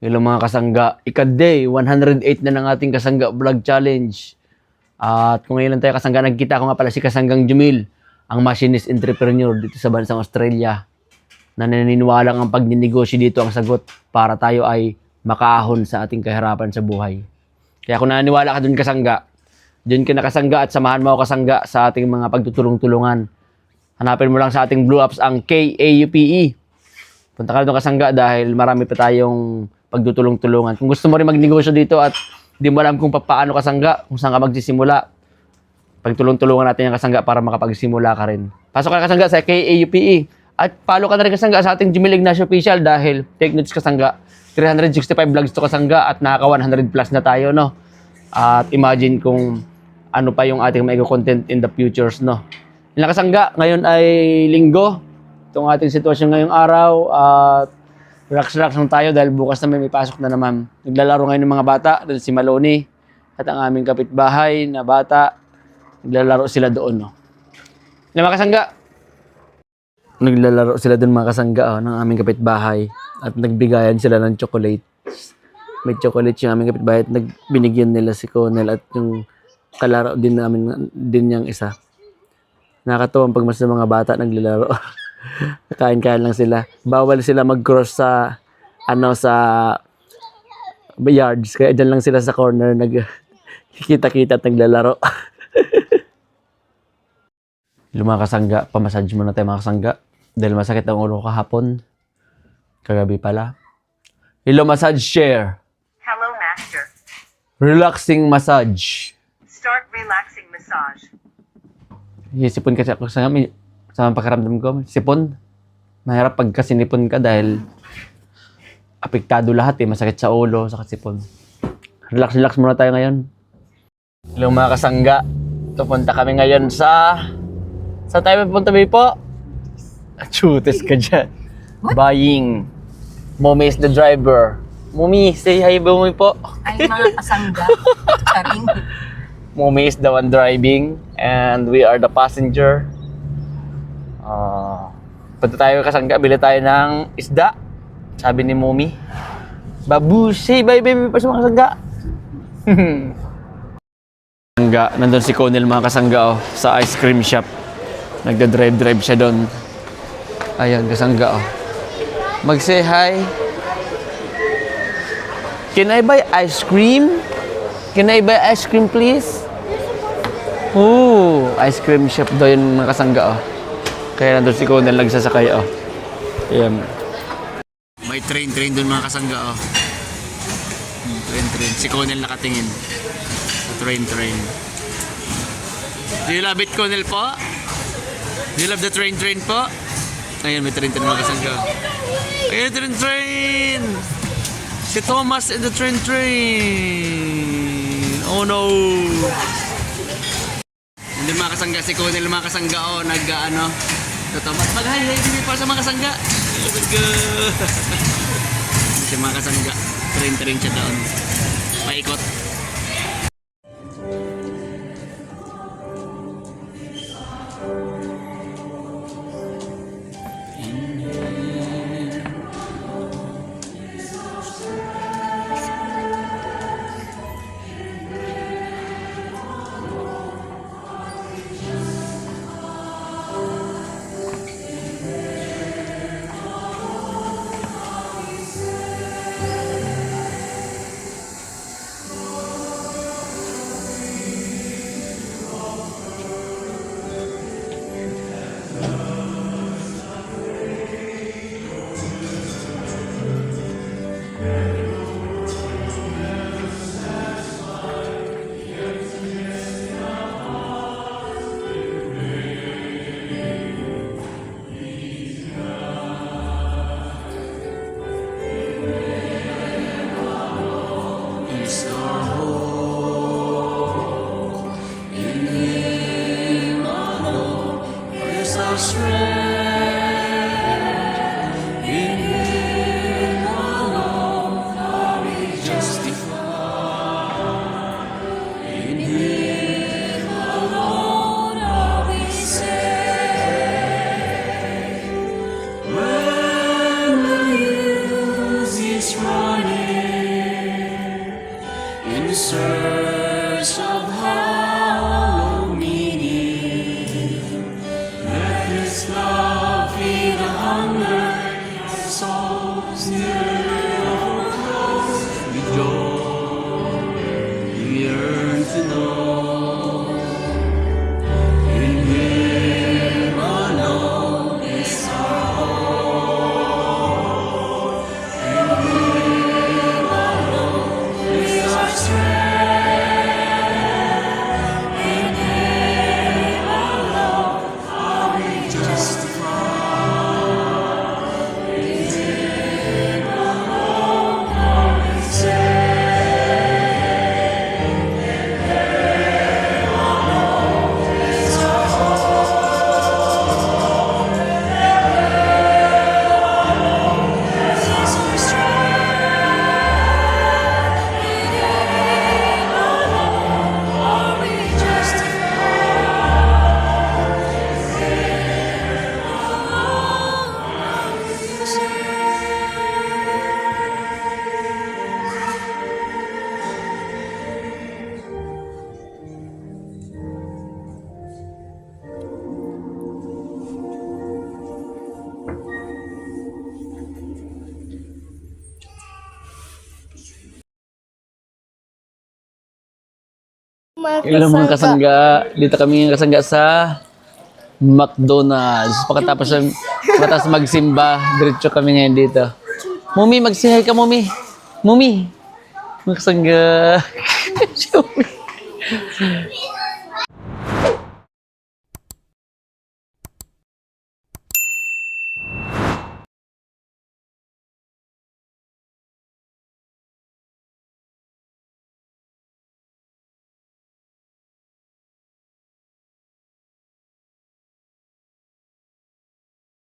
Hello mga kasangga, ika-day 108 na ng ating kasangga vlog challenge. At kung ngayon lang tayo kasangga, nagkita ko nga pala si Kasanggang Jumil, ang machinist entrepreneur dito sa bansang Australia, na naniniwalang ang pagninegosyo dito ang sagot para tayo ay makaahon sa ating kahirapan sa buhay. Kaya kung naniniwala ka dun kasangga, dun ka na kasangga at samahan mo ako kasangga sa ating mga pagtutulong-tulungan. Hanapin mo lang sa ating Blue Apps ang KAUPE. Punta ka doon kasangga dahil marami pa tayong pagtutulong-tulungan. Kung gusto mo rin magnegosyo dito at di mo alam kung paano kasangga, kung saan ka magsisimula, pagtulong-tulungan natin yung kasangga para makapagsimula ka rin. Pasok ka na kasangga sa KAUPE. At follow ka na rin kasangga sa ating Jumil Ignacio Official dahil take notes kasangga. 365 vlogs to kasangga at nakaka 100 plus na tayo, no? At imagine kung ano pa yung ating maigo content in the futures, no? Yung kasangga, ngayon ay linggo. Itong ating sitwasyon ngayong araw at relax-relax lang tayo dahil bukas na may pasok na naman. Naglalaro ngayon ng mga bata, dahil si Maloney at ang aming kapitbahay na bata, naglalaro sila doon, no? Yung mga kasangga, naglalaro sila doon mga kasangga, ng aming kapitbahay at nagbigayan sila ng chocolates. May chocolates yung aming kapitbahay at nagbinigyan nila si Conel at yung kalaro din namin din yung isa. Nakakatuwa pag mas mga bata naglalaro. Kain-kain lang sila. Bawal sila mag-cross sa sa yards. Kaya dyan lang sila sa corner kita-kita at naglalaro. Mga kasangga, pamassage muna tayo mga kasangga. Dahil masakit ang ulo kahapon. Kagabi pala. Hello, massage chair. Hello, Master. Relaxing massage. Start relaxing massage. Sipon kasi ako sa pakiramdam ko. Sipon. Mahirap pagka sinipon ka dahil apektado lahat Masakit sa ulo, sakit sipon. Relax muna tayo ngayon. Hello mga kasangga. Pupunta kami ngayon sa tayo pupunta po? Chutes ka dyan. Buying. Mommy is the driver. Mommy, say hi Mommy po. Ay, mga kasangga. Charing. Mommy is the one driving and we are the passenger. Punta tayo kasangga, bili tayo ng isda. Sabi ni Mommy. Babu, say bye baby pa sa mga kasangga. Kasangga, nandun si Conel mga kasangga sa ice cream shop. Nagda-drive siya doon. Ayan, kasangga Mag-say hi. Can I buy ice cream? Can I buy ice cream please? Ice cream shop daw yung mga kasangga Kaya nandun si Conel nagsasakay Ayan. May train doon mga kasangga Train. Si Conel nakatingin. Sa train. Do you love it, Conel po? Do you love the train po? Ayan, may train mga kasangga. Ayan, train! Si Thomas in the train. Oh no! Hindi mga kasangga, si Conel mga kasangga Thomas, mag-hi baby para sa mga kasangga. Si mga kasangga, train siya doon. Paikot. in search of hollow meaning. Let this love feed the hunger of souls near overflows. With joy we yearn to know. In Him alone is our hope. In Him alone is our strength. In Him alone are we justified. In Him alone are we saved. In Him alone is our hope. In Him alone is our strength. In Him alone are we justified. In Him alone are we Hello mga kasangga. Dito kami ng kasangga sa McDonald's. Pagkatapos magsimba, diretso kami ngayon dito. Mumi, magsihay ka, Mumi. Mumi. Mga kasangga.